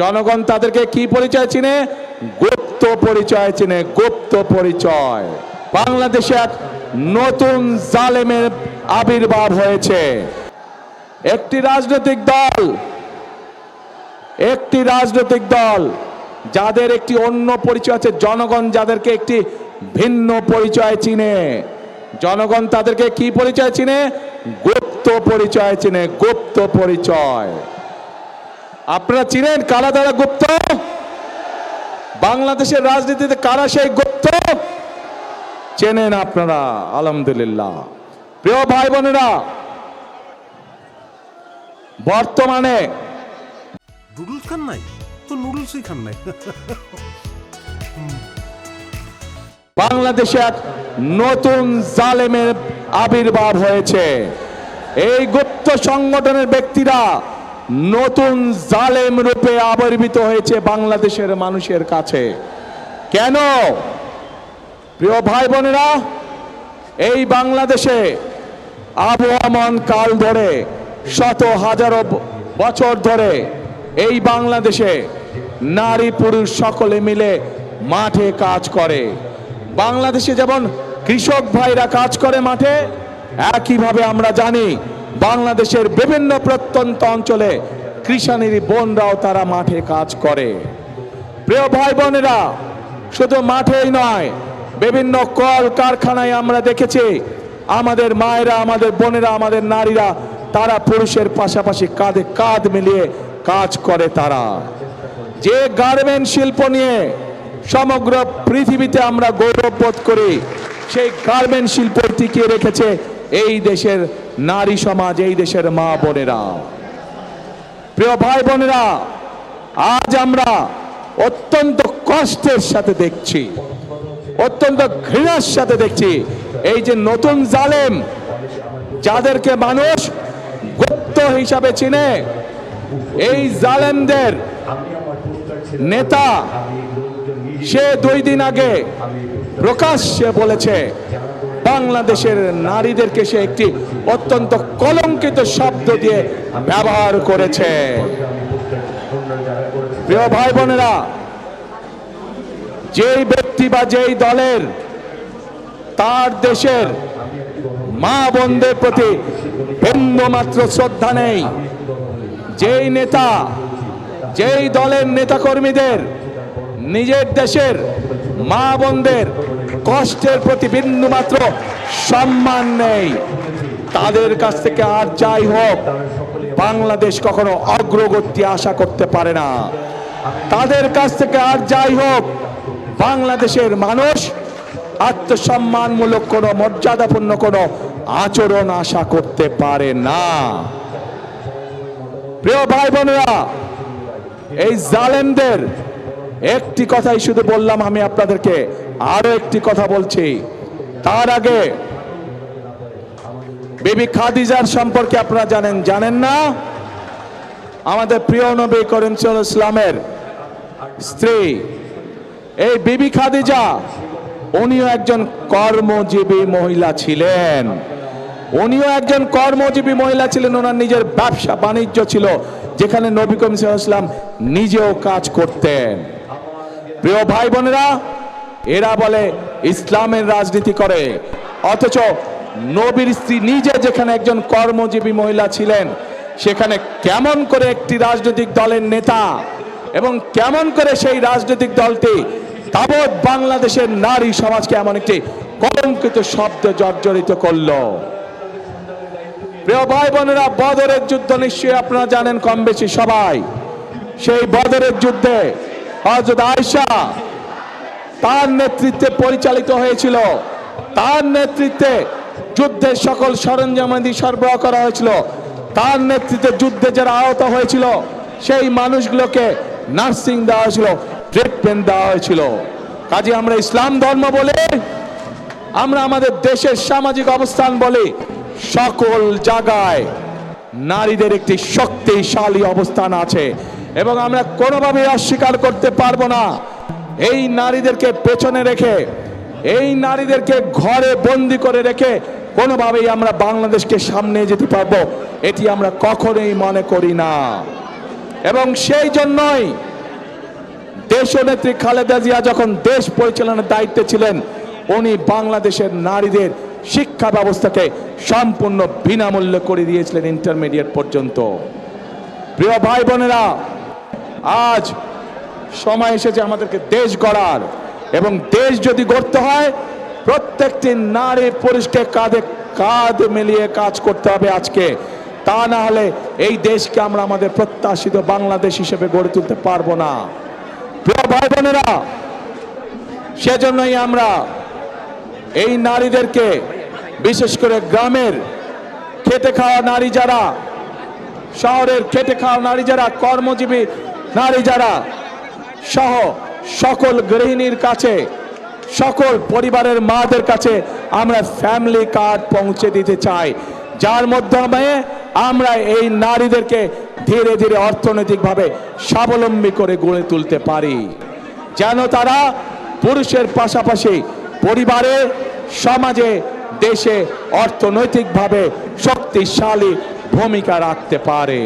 জনগণ তাদেরকে কি পরিচয় চিনে? গুপ্ত পরিচয় চিনে, গুপ্ত পরিচয়। বাংলাদেশে এক নতুন জালেমের আবির্ভাব হয়েছে। একটি রাজনৈতিক দল যাদের একটি অন্য পরিচয় আছে, জনগণ যাদেরকে একটি ভিন্ন পরিচয় চিনে। জনগণ তাদেরকে কি পরিচয় চিনে? গুপ্ত পরিচয় চিনে, গুপ্ত পরিচয়। আপনারা চিনেন কারা তারা গুপ্ত? বাংলাদেশের রাজনীতিতে কারা সেই গুপ্ত? চেনেন আপনারা, আলহামদুলিল্লাহ। প্রিয় ভাই বোনেরা, বর্তমানে নুডলস খান নাই তো নুডলসই খান নাই। বাংলাদেশে এক নতুন জালেমের আবির্ভাব হয়েছে। এই গুপ্ত সংগঠনের ব্যক্তিরা নতুন জালেম রূপে আবির্ভূত হয়েছে বাংলাদেশের মানুষের কাছে। কেন? প্রিয় ভাই বোনেরা, এই বাংলাদেশে আবহমান কাল ধরে, শত হাজারো বছর ধরে এই বাংলাদেশে নারী পুরুষ সকলে মিলে মাঠে কাজ করে। বাংলাদেশে যেমন কৃষক ভাইরা কাজ করে মাঠে, একইভাবে আমরা জানি বাংলাদেশের বিভিন্ন প্রত্যন্ত অঞ্চলে কৃষানির বোনরাও তারা মাঠে কাজ করে। প্রিয় ভাই বোনেরা, শুধু মাঠেই নয়, বিভিন্ন কল কারখানায় আমরা দেখেছি আমাদের মায়েরা, আমাদের বোনেরা, আমাদের নারীরা তারা পুরুষের পাশাপাশি কাঁধে কাঁধ মিলিয়ে কাজ করে। তারা যে গার্মেন্ট শিল্প নিয়ে সমগ্র পৃথিবীতে আমরা গৌরববোধ করি, সেই গার্মেন্ট শিল্প টিকিয়ে রেখেছে এই দেশের নারী সমাজ, এই দেশের মা বোনেরা। প্রিয় ভাই বোনেরা, আজ আমরা অত্যন্ত কষ্টের সাথে দেখছি, অত্যন্ত ঘৃণার সাথে দেখছি এই যে নতুন জালেম, যাদেরকে মানুষ গুপ্ত হিসাবে চিনে, এই জালেমদের নেতা সে 2 দিন আগে প্রকাশ্যে বলেছে বাংলাদেশের নারীদেরকে সে একটি অত্যন্ত কলঙ্কিত শব্দ দিয়ে ব্যবহার করেছে। প্রিয় ভাই বোনেরা, যেই ব্যক্তি বা যেই দলের তার দেশের মা বোনদের প্রতি বিন্দুমাত্র শ্রদ্ধা নেই, যেই নেতা, যেই দলের নেতাকর্মীদের নিজের দেশের মা বোনদের কষ্টের প্রতি বিন্দুমাত্র সম্মান নেই, তাদের কাছ থেকে আর যাই হোক বাংলাদেশ কখনো অগ্রগতি আশা করতে পারে না। তাদের কাছ থেকে আর যাই হোক বাংলাদেশের মানুষ আত্মসম্মানমূলক কোনো, মর্যাদাপূর্ণ কোনো আচরণ আশা করতে পারে না। প্রিয় ভাই বোনেরা, এই জালেমদের একটি কথাই শুধু বললাম আমি আপনাদেরকে, আরো একটি কথা বলছি। তার আগে বিবি খাদিজার সম্পর্কে আপনারা জানেন না? আমাদের প্রিয় নবী করিম সাল্লাল্লাহু আলাইহি ওয়াসাল্লামের স্ত্রী এই বিবি খাদিজা, উনিও একজন কর্মজীবী মহিলা ছিলেন। ওনার নিজের ব্যবসা বাণিজ্য ছিল, যেখানে নবী করিম সাল্লাল্লাহু আলাইহি ওয়াসাল্লাম নিজেও কাজ করতেন। প্রিয় ভাই বোনেরা, এরা বলে ইসলামের রাজনীতি করে, অথচ নবীর স্ত্রী নিজে যেখানে একজন কর্মজীবী মহিলা ছিলেন, সেখানে কেমন করে একটি রাজনৈতিক দলের নেতা এবং কেমন করে সেই রাজনৈতিক দলটি তাবৎ বাংলাদেশের নারী সমাজকে এমন একটি কলঙ্কিত শব্দ জর্জরিত করলো। প্রিয় ভাই বোনেরা, বদরের যুদ্ধ নিশ্চয়ই আপনারা জানেন কম বেশি সবাই। সেই বদরের যুদ্ধে হযরত আয়েশা তার নেতৃত্বে পরিচালিত হয়েছিল, তার নেতৃত্বে যুদ্ধের সকল সরঞ্জামাদি সরবরাহ করা হয়েছিল, তার নেতৃত্বে যুদ্ধে যারা আহত হয়েছিল সেই মানুষগুলোকে নার্সিং দেওয়া হয়েছিল, ট্রিটমেন্ট দেওয়া হয়েছিল। কাজে আমরা ইসলাম ধর্ম বলে, আমরা আমাদের দেশের সামাজিক অবস্থান বলে, সকল জায়গায় নারীদের একটি শক্তিশালী অবস্থান আছে এবং আমরা কোনোভাবেই অস্বীকার করতে পারবো না এই নারীদেরকে পেছনে রেখে, এই নারীদেরকে ঘরে বন্দি করে রেখে কোনোভাবেই আমরা বাংলাদেশকে সামনে যেতে পারবো, এটি আমরা কখনোই মনে করি না। এবং সেই জন্যই দেশনেত্রী খালেদা জিয়া যখন দেশ পরিচালনার দায়িত্বে ছিলেন, উনি বাংলাদেশের নারীদের শিক্ষা ব্যবস্থাকে সম্পূর্ণ বিনামূল্যে করে দিয়েছিলেন ইন্টারমিডিয়েট পর্যন্ত। প্রিয় ভাই বোনেরা, আজ সময় এসেছে আমাদেরকে দেশ গড়ার, এবং দেশ যদি গড়তে হয় প্রত্যেকটি নারী পুরুষকে কাঁধে কাঁধ মিলিয়ে কাজ করতে হবে আজকে। তা না হলে এই দেশকে আমরা আমাদের প্রত্যাশিত বাংলাদেশ হিসেবে গড়ে তুলতে পারবো না। প্রিয় ভাই বোনেরা, সেজন্যই আমরা এই নারীদেরকে, বিশেষ করে গ্রামের খেটে খাওয়া নারী যারা, শহরের খেটে খাওয়া নারী যারা, কর্মজীবী নারী যারা সহ সকল গৃহিণীর কাছে, সকল পরিবারের মাদের কাছে আমরা ফ্যামিলি কার্ড পৌঁছে দিতে চাই, যার মাধ্যমে আমরা এই নারীদেরকে ধীরে ধীরে অর্থনৈতিকভাবে স্বাবলম্বী করে গড়ে তুলতে পারি, যেন তারা পুরুষের পাশাপাশি পরিবারে, সমাজে, দেশে অর্থনৈতিকভাবে শক্তিশালী ভূমিকা রাখতে পারে।